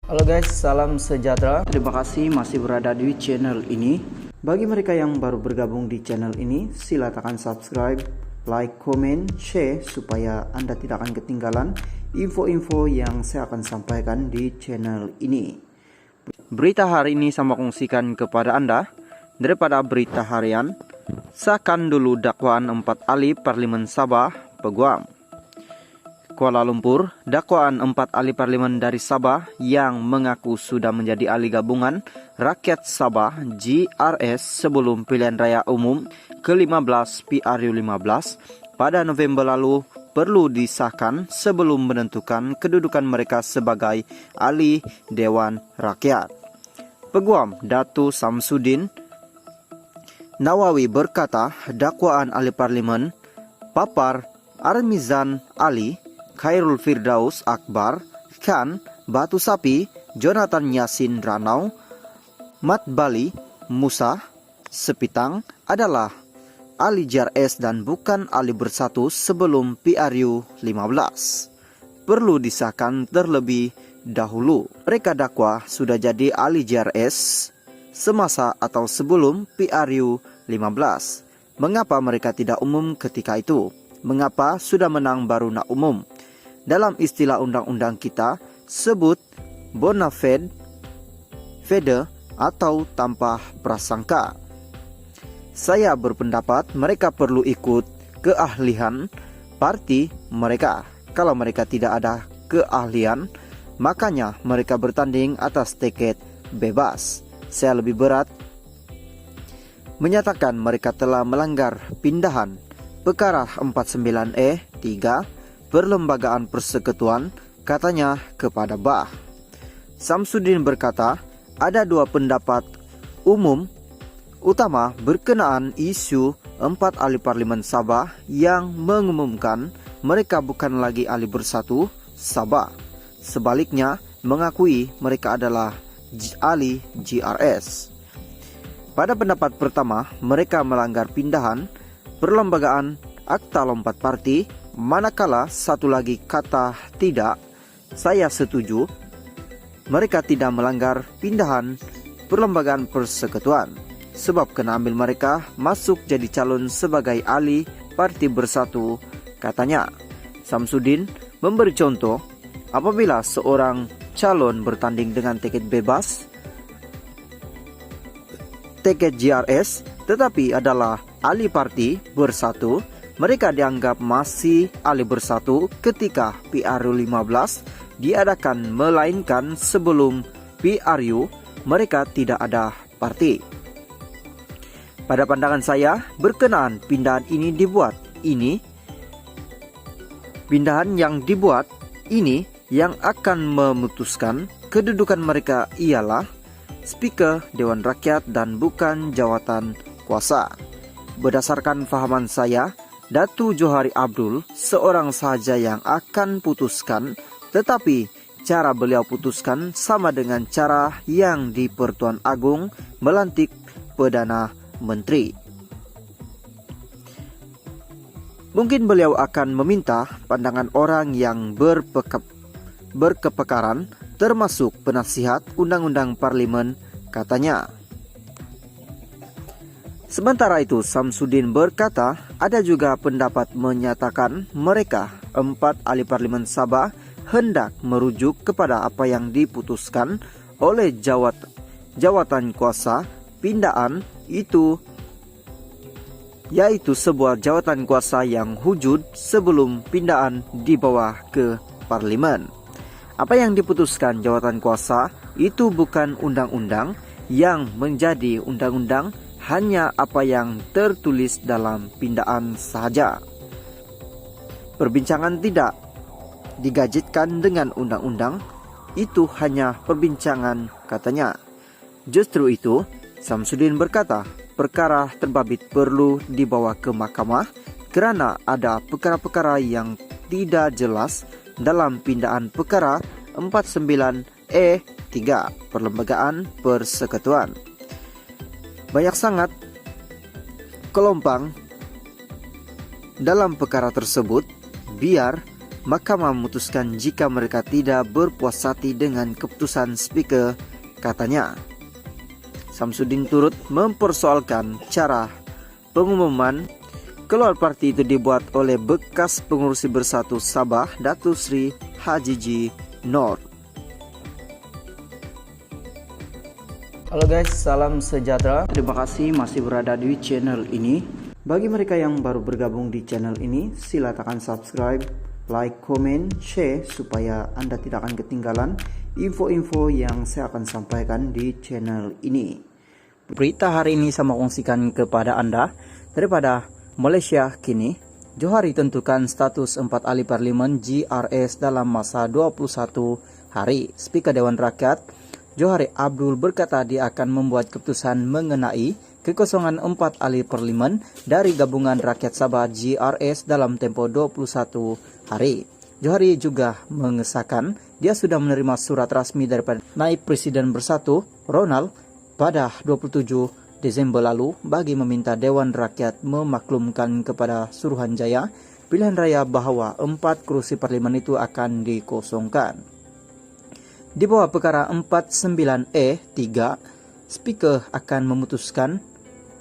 Halo guys, salam sejahtera. Terima kasih masih berada di channel ini. Bagi mereka yang baru bergabung di channel ini, silakan subscribe, like, comment, share supaya Anda tidak akan ketinggalan info-info yang saya akan sampaikan di channel ini. Berita hari ini saya kongsikan kepada Anda daripada berita harian. Sahkan dulu dakwaan 4 ahli Parlemen Sabah Peguam. Kuala Lumpur, dakwaan 4 ahli parlemen dari Sabah yang mengaku sudah menjadi ahli gabungan rakyat Sabah GRS sebelum pilihan raya umum ke-15 PRU15 pada November lalu perlu disahkan sebelum menentukan kedudukan mereka sebagai ahli Dewan Rakyat. Peguam Datu Samsudin Nawawi berkata dakwaan ahli parlemen Papar Armizan Ali, Khairul Firdaus Akbar, Khan, Batu Sapi, Jonathan Yasin Ranau, Mat Bali, Musa, Sepitang adalah ahli JRS dan bukan ahli bersatu sebelum PRU 15. Perlu disahkan terlebih dahulu. Mereka dakwa sudah jadi ahli JRS semasa atau sebelum PRU 15. Mengapa mereka tidak umum ketika itu? Mengapa sudah menang baru nak umum? Dalam istilah undang-undang kita sebut bona fide atau tanpa prasangka. Saya berpendapat mereka perlu ikut keahlian parti mereka. Kalau mereka tidak ada keahlian, makanya mereka bertanding atas tiket bebas. Saya lebih berat menyatakan mereka telah melanggar pindahan perkara 49E 3 Perlembagaan Persekutuan, katanya kepada Bah. Samsudin berkata, ada dua pendapat umum utama berkenaan isu 4 ahli parlemen Sabah yang mengumumkan mereka bukan lagi ahli bersatu Sabah. Sebaliknya, mengakui mereka adalah ahli GRS. Pada pendapat pertama, mereka melanggar pindahan perlembagaan akta lompat parti. Manakala satu lagi kata tidak, saya setuju. Mereka tidak melanggar pindahan perlembagaan persekutuan. Sebab kena ambil mereka masuk jadi calon sebagai ahli parti bersatu, katanya. Samsudin memberi contoh, apabila seorang calon bertanding dengan tiket bebas, tiket JRS, tetapi adalah ahli parti bersatu, mereka dianggap masih ahli bersatu ketika PRU 15 diadakan, melainkan sebelum PRU mereka tidak ada parti. Pada pandangan saya, berkenaan pindahan yang akan memutuskan kedudukan mereka ialah Speaker Dewan Rakyat dan bukan jawatan kuasa. Berdasarkan fahaman saya, Datu Johari Abdul seorang sahaja yang akan putuskan, tetapi cara beliau putuskan sama dengan cara yang di Pertuan Agung melantik Perdana Menteri. Mungkin beliau akan meminta pandangan orang yang berkepakaran, termasuk penasihat undang-undang parlemen, katanya. Sementara itu, Samsudin berkata, ada juga pendapat menyatakan mereka 4 ahli parlemen Sabah hendak merujuk kepada apa yang diputuskan oleh jawatan kuasa pindahan itu, yaitu sebuah jawatan kuasa yang wujud sebelum pindahan dibawa ke parlemen. Apa yang diputuskan jawatan kuasa itu bukan undang-undang. Yang menjadi undang-undang hanya apa yang tertulis dalam pindahan sahaja. Perbincangan tidak digajetkan dengan undang-undang, itu hanya perbincangan, katanya. Justru itu, Samsudin berkata, perkara terbabit perlu dibawa ke mahkamah kerana ada perkara-perkara yang tidak jelas dalam pindahan perkara 49E3 Perlembagaan Persekutuan. Banyak sangat kelompang dalam perkara tersebut, biar Mahkamah memutuskan jika mereka tidak berpuas hati dengan keputusan Speaker, katanya. Samsudin turut mempersoalkan cara pengumuman keluar parti itu dibuat oleh bekas pengurusi Bersatu Sabah, Datu Sri Hajiji Nur. Halo guys, salam sejahtera. Terima kasih masih berada di channel ini. Bagi mereka yang baru bergabung di channel ini, silakan subscribe, like, komen, share supaya Anda tidak akan ketinggalan info-info yang saya akan sampaikan di channel ini. Berita hari ini saya mau kongsikan kepada Anda daripada Malaysia kini. Johari tentukan status 4 ahli parlimen GRS dalam masa 21 hari. Speaker Dewan Rakyat Johari Abdul berkata dia akan membuat keputusan mengenai kekosongan 4 ahli parlimen dari Gabungan Rakyat Sabah GRS dalam tempoh 21 hari. Johari juga mengesahkan dia sudah menerima surat rasmi daripada Naib Presiden Bersatu Ronald pada 27 Desember lalu bagi meminta Dewan Rakyat memaklumkan kepada Suruhanjaya pilihan raya bahawa 4 kerusi parlimen itu akan dikosongkan. Di bawah perkara 49E3, Speaker akan memutuskan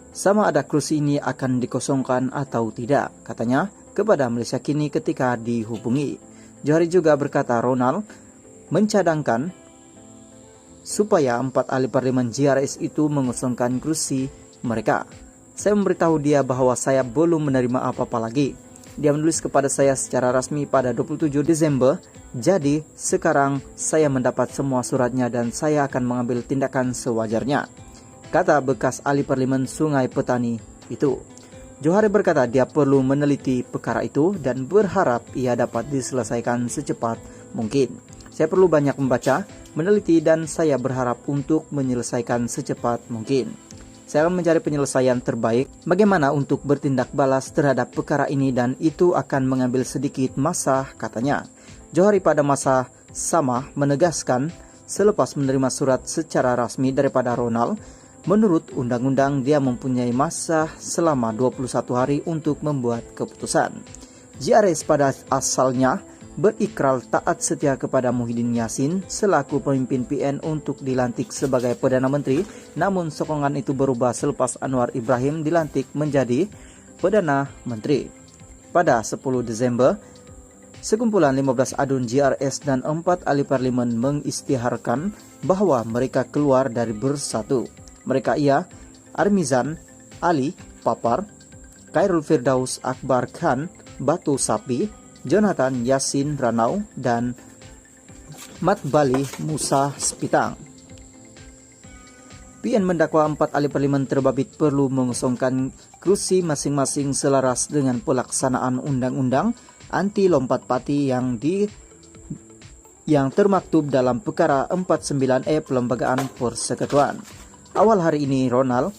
sama ada kerusi ini akan dikosongkan atau tidak, katanya kepada Malaysia Kini ketika dihubungi. Johari juga berkata Ronald mencadangkan supaya 4 ahli parlimen GRS itu mengosongkan kerusi mereka. Saya memberitahu dia bahawa saya belum menerima apa-apa lagi. Dia menulis kepada saya secara rasmi pada 27 Desember. Jadi sekarang saya mendapat semua suratnya dan saya akan mengambil tindakan sewajarnya, kata bekas ahli parlimen Sungai Petani itu. Johari berkata dia perlu meneliti perkara itu dan berharap ia dapat diselesaikan secepat mungkin. Saya perlu banyak membaca, meneliti dan saya berharap untuk menyelesaikan secepat mungkin. Saya akan mencari penyelesaian terbaik bagaimana untuk bertindak balas terhadap perkara ini dan itu akan mengambil sedikit masa, katanya. Johari pada masa sama menegaskan selepas menerima surat secara rasmi daripada Ronald, menurut undang-undang dia mempunyai masa selama 21 hari untuk membuat keputusan. GRS pada asalnya berikrar taat setia kepada Muhyiddin Yassin selaku pemimpin PN untuk dilantik sebagai Perdana Menteri, namun sokongan itu berubah selepas Anwar Ibrahim dilantik menjadi Perdana Menteri. Pada 10 Desember, sekumpulan 15 adun GRS dan 4 ahli parlimen mengisytiharkan bahawa mereka keluar dari Bersatu. Mereka ia Armizan Ali Papar, Khairul Firdaus Akbar Khan Batu Sapi, Jonathan Yassin Ranau, dan Mat Bali Musa Spitang. PN mendakwa 4 ahli parlimen terbabit perlu mengosongkan kerusi masing-masing selaras dengan pelaksanaan undang-undang anti lompat parti yang termaktub dalam perkara 49E Perlembagaan Persekutuan. Awal hari ini Ronald